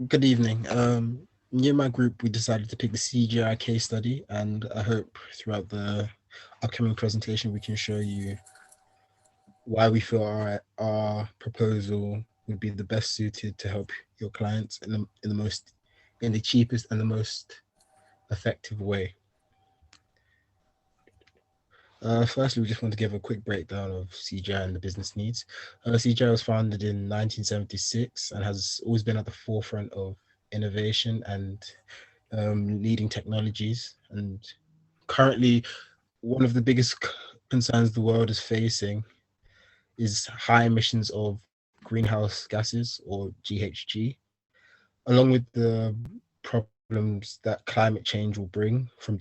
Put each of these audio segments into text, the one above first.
Good evening. Me and my group, we decided to pick the CGI case study, and I hope throughout the upcoming presentation we can show you why we feel our proposal would be the best suited to help your clients in the cheapest and the most effective way. Firstly, we just want to give a quick breakdown of CGI and the business needs. CGI was founded in 1976 and has always been at the forefront of innovation and leading technologies. And currently, one of the biggest concerns the world is facing is high emissions of greenhouse gases or GHG, along with the problems that climate change will bring from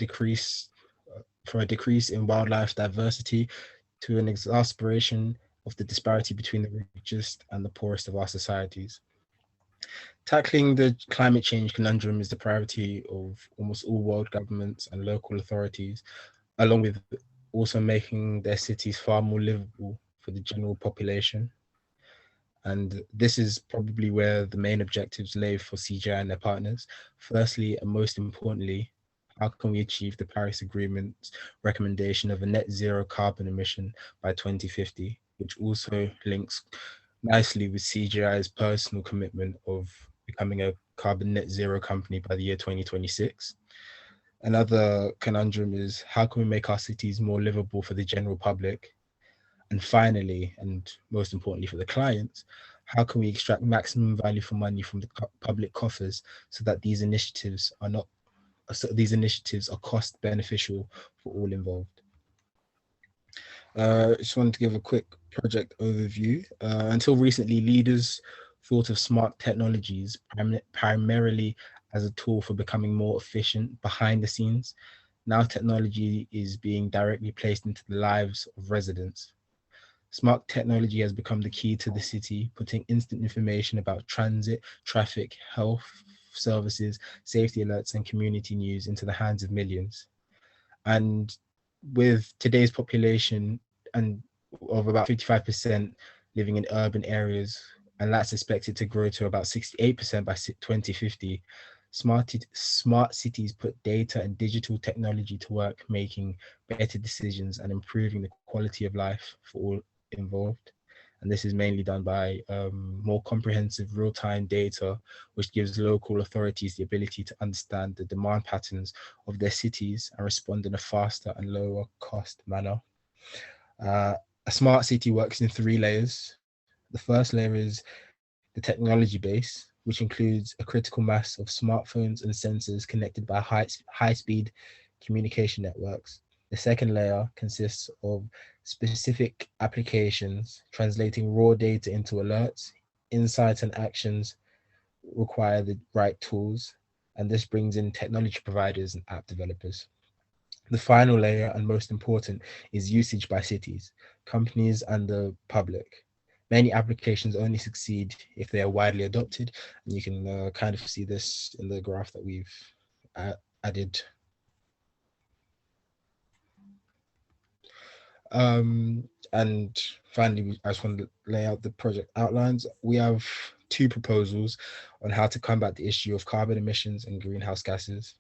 a decrease in wildlife diversity to an exacerbation of the disparity between the richest and the poorest of our societies. Tackling the climate change conundrum is the priority of almost all world governments and local authorities, along with also making their cities far more livable for the general population. And this is probably where the main objectives lay for CGI and their partners. Firstly, and most importantly, how can we achieve the Paris Agreement's recommendation of a net zero carbon emission by 2050, which also links nicely with CGI's personal commitment of becoming a carbon net zero company by the year 2026. Another conundrum is how can we make our cities more livable for the general public? And finally, and most importantly for the clients, how can we extract maximum value for money from the public coffers so that these initiatives are cost beneficial for all involved? I just wanted to give a quick project overview. Until recently, leaders thought of smart technologies primarily as a tool for becoming more efficient behind the scenes. Now, technology is being directly placed into the lives of residents. Smart technology has become the key to the city, putting instant information about transit, traffic, health services, safety alerts, and community news into the hands of millions. And with today's population and of about 55% living in urban areas, and that's expected to grow to about 68% by 2050, smart cities put data and digital technology to work, making better decisions and improving the quality of life for all involved. And this is mainly done by more comprehensive real-time data, which gives local authorities the ability to understand the demand patterns of their cities and respond in a faster and lower cost manner. Uh, a smart city works in three layers. The first layer is the technology base, which includes a critical mass of smartphones and sensors connected by high-speed communication networks. The second layer consists of specific applications translating raw data into alerts, insights, and actions require the right tools, and this brings in technology providers and app developers. The final layer, and most important, is usage by cities, companies, and the public. Many applications only succeed if they are widely adopted, and you can kind of see this in the graph that we've added. And finally, I just want to lay out the project outlines. We have two proposals on how to combat the issue of carbon emissions and greenhouse gases.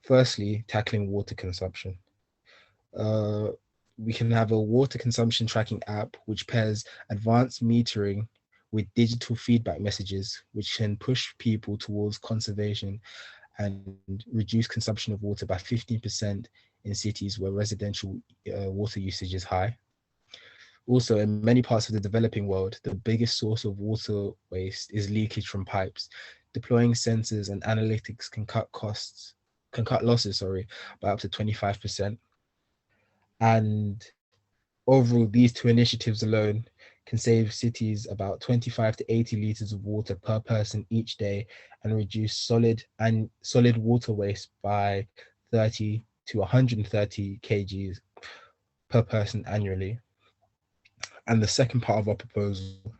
Firstly, tackling water consumption. Uh, we can have a water consumption tracking app which pairs advanced metering with digital feedback messages, which can push people towards conservation and reduce consumption of water by 15% in cities where residential water usage is high. Also, in many parts of the developing world, the biggest source of water waste is leakage from pipes. Deploying sensors and analytics can cut losses, by up to 25%. And overall, these two initiatives alone can save cities about 25 to 80 liters of water per person each day and reduce solid water waste by 30 to 130 kgs per person annually. And the second part of our proposal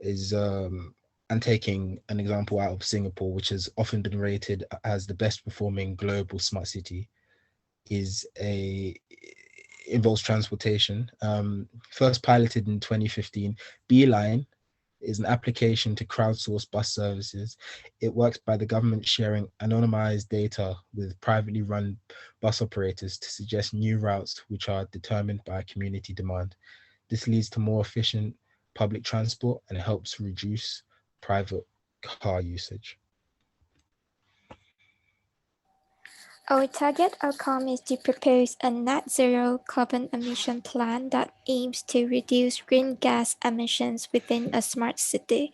is and taking an example out of Singapore, which has often been rated as the best performing global smart city, is a involves transportation. First piloted in 2015, Beeline is an application to crowdsource bus services. It works by the government sharing anonymized data with privately run bus operators to suggest new routes which are determined by community demand. This leads to more efficient public transport and helps reduce private car usage. Our target outcome is to propose a net zero carbon emission plan that aims to reduce green gas emissions within a smart city.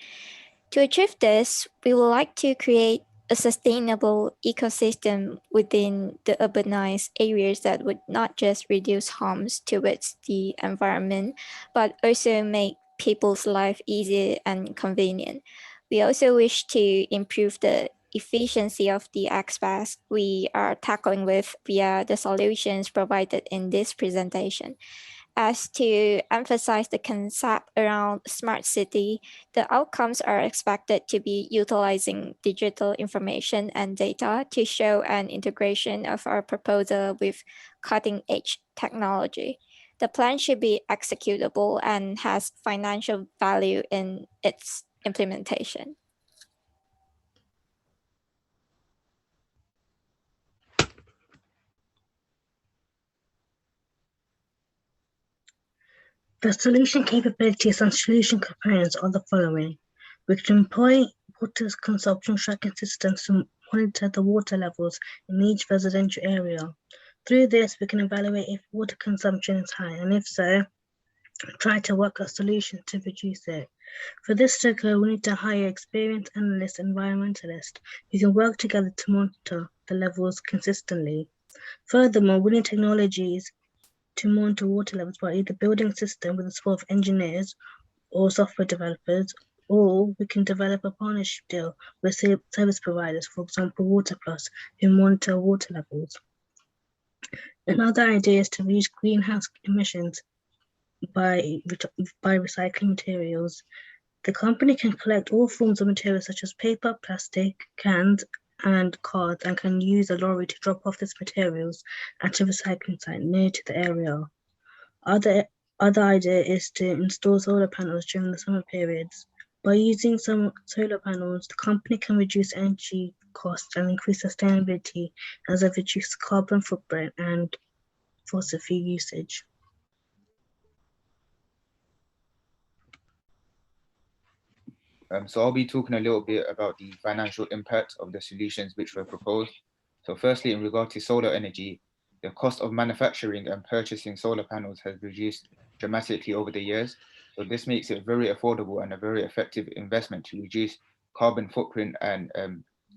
To achieve this, we would like to create a sustainable ecosystem within the urbanized areas that would not just reduce harms towards the environment, but also make people's life easier and convenient. We also wish to improve the efficiency of the aspects we are tackling with via the solutions provided in this presentation. As to emphasize the concept around smart city, the outcomes are expected to be utilizing digital information and data to show an integration of our proposal with cutting-edge technology. The plan should be executable and has financial value in its implementation. The solution capabilities and solution components are the following. We can employ water consumption tracking systems to monitor the water levels in each residential area. Through this, we can evaluate if water consumption is high, and if so, try to work out solutions to reduce it. For this to occur, we need to hire experienced analysts and environmentalists who can work together to monitor the levels consistently. Furthermore, we need technologies to monitor water levels by either building a system with the support of engineers or software developers, or we can develop a partnership deal with service providers, for example, Water Plus, who monitor water levels. Another idea is to reduce greenhouse emissions by recycling materials. The company can collect all forms of materials such as paper, plastic, cans, and cards, and can use a lorry to drop off these materials at a recycling site near to the area. Other idea is to install solar panels during the summer periods. By using some solar panels, the company can reduce energy costs and increase sustainability as it reduces carbon footprint and fossil fuel usage. So I'll be talking a little bit about the financial impact of the solutions which were proposed. So firstly, in regard to solar energy, the cost of manufacturing and purchasing solar panels has reduced dramatically over the years. So this makes it very affordable and a very effective investment to reduce carbon footprint and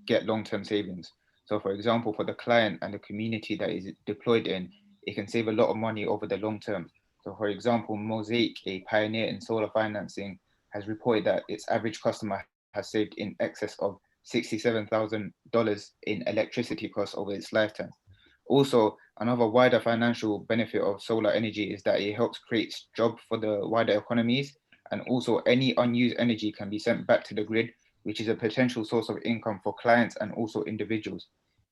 get long-term savings. So for example, for the client and the community that is deployed in, it can save a lot of money over the long term. So for example, Mosaic, a pioneer in solar financing, has reported that its average customer has saved in excess of $67,000 in electricity costs over its lifetime. Also, another wider financial benefit of solar energy is that it helps create jobs for the wider economies, and also any unused energy can be sent back to the grid, which is a potential source of income for clients and also individuals.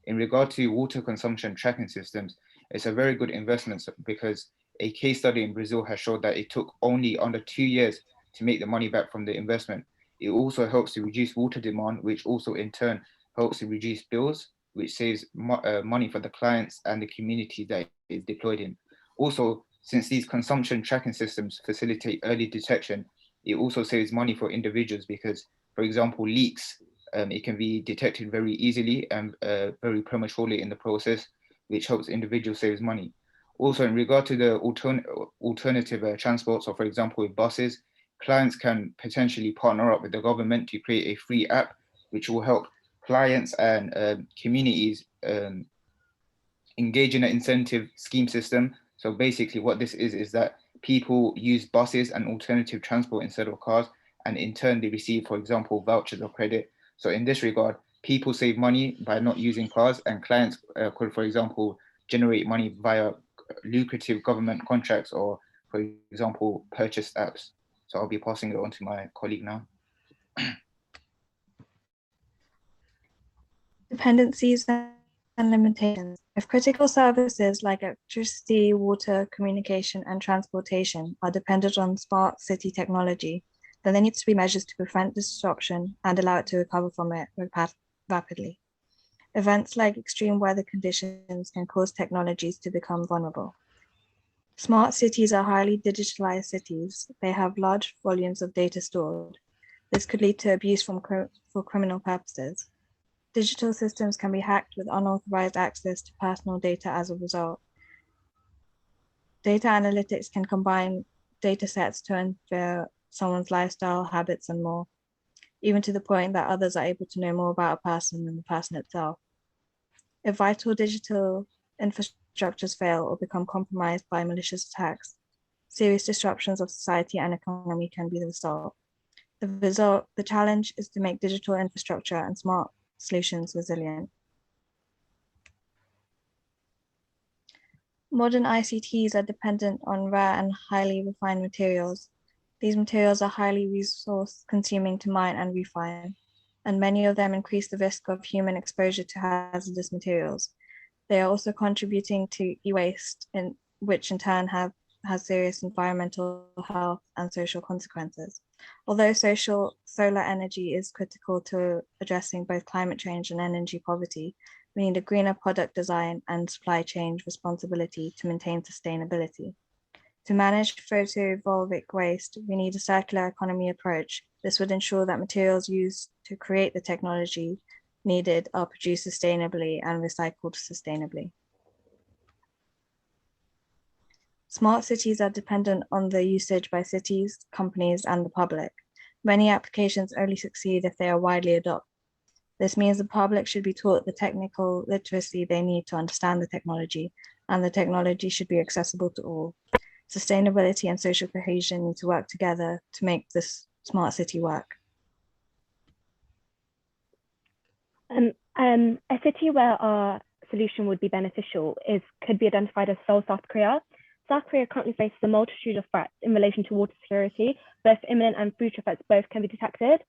In regard to water consumption tracking systems, it's a very good investment because a case study in Brazil has showed that it took only under 2 years to make the money back from the investment. It also helps to reduce water demand, which also in turn helps to reduce bills, which saves money for the clients and the community that is deployed in. Also, since these consumption tracking systems facilitate early detection, it also saves money for individuals because, for example, leaks, it can be detected very easily and very prematurely in the process, which helps individuals save money. Also, in regard to the alternative transport, so for example, with buses, clients can potentially partner up with the government to create a free app, which will help clients and communities engage in an incentive scheme system. So basically what this is that people use buses and alternative transport instead of cars, and in turn they receive, for example, vouchers or credit. So in this regard, people save money by not using cars, and clients could, for example, generate money via lucrative government contracts or, for example, purchased apps. So I'll be passing it on to my colleague now. Dependencies and limitations. If critical services like electricity, water, communication, and transportation are dependent on smart city technology, then there needs to be measures to prevent disruption and allow it to recover from it rapidly. Events like extreme weather conditions can cause technologies to become vulnerable. Smart cities are highly digitalized cities. They have large volumes of data stored. This could lead to abuse for criminal purposes. Digital systems can be hacked with unauthorized access to personal data as a result. Data analytics can combine data sets to infer someone's lifestyle, habits, and more, even to the point that others are able to know more about a person than the person itself. If vital digital infrastructures fail or become compromised by malicious attacks, serious disruptions of society and economy can be the result. The challenge is to make digital infrastructure and smart solutions resilient. Modern ICTs are dependent on rare and highly refined materials. These materials are highly resource consuming to mine and refine, and many of them increase the risk of human exposure to hazardous materials. They are also contributing to e-waste, which in turn has serious environmental, health, and social consequences. Although solar energy is critical to addressing both climate change and energy poverty, we need a greener product design and supply chain responsibility to maintain sustainability. To manage photovoltaic waste, we need a circular economy approach. This would ensure that materials used to create the technology needed are produced sustainably and recycled sustainably. Smart cities are dependent on the usage by cities, companies, and the public. Many applications only succeed if they are widely adopted. This means the public should be taught the technical literacy they need to understand the technology, and the technology should be accessible to all. Sustainability and social cohesion need to work together to make this smart city work. A city where our solution would be beneficial could be identified as Seoul, South Korea. South Korea currently faces a multitude of threats in relation to water security. Both imminent and future threats both can be detected.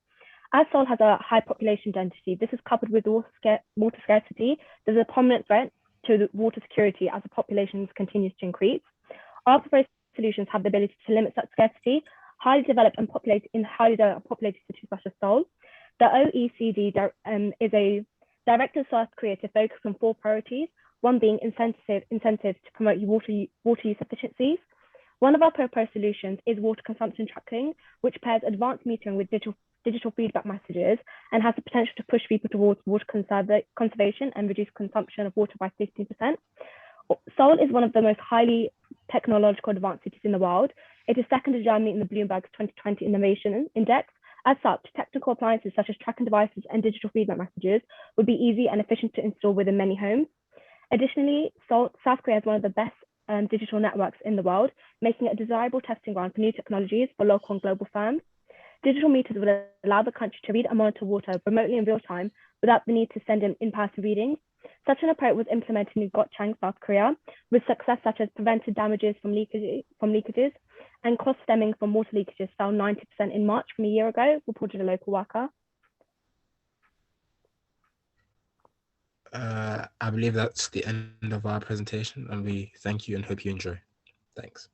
As Seoul has a high population density, this is coupled with water scarcity. There's a prominent threat to the water security as the population continues to increase. Our proposed solutions have the ability to limit such scarcity, highly developed and populated in highly populated cities such as Seoul. The OECD directed South Korea to focus on 4 priorities, one being incentives to promote water use efficiencies. One of our proposed solutions is water consumption tracking, which pairs advanced metering with digital feedback messages and has the potential to push people towards water conservation and reduce consumption of water by 15%. Seoul is one of the most highly technological advanced cities in the world. It is second to Germany in the Bloomberg's 2020 Innovation Index. As such, technical appliances such as tracking devices and digital feedback messages would be easy and efficient to install within many homes. Additionally, South Korea has one of the best digital networks in the world, making it a desirable testing ground for new technologies for local and global firms. Digital meters would allow the country to read and monitor water remotely in real time without the need to send in-person readings. Such an approach was implemented in Gochang, South Korea, with success such as prevented damages from leakages and costs stemming from water leakages fell 90% in March from a year ago, reported a local worker. I believe that's the end of our presentation, and we thank you and hope you enjoy. Thanks.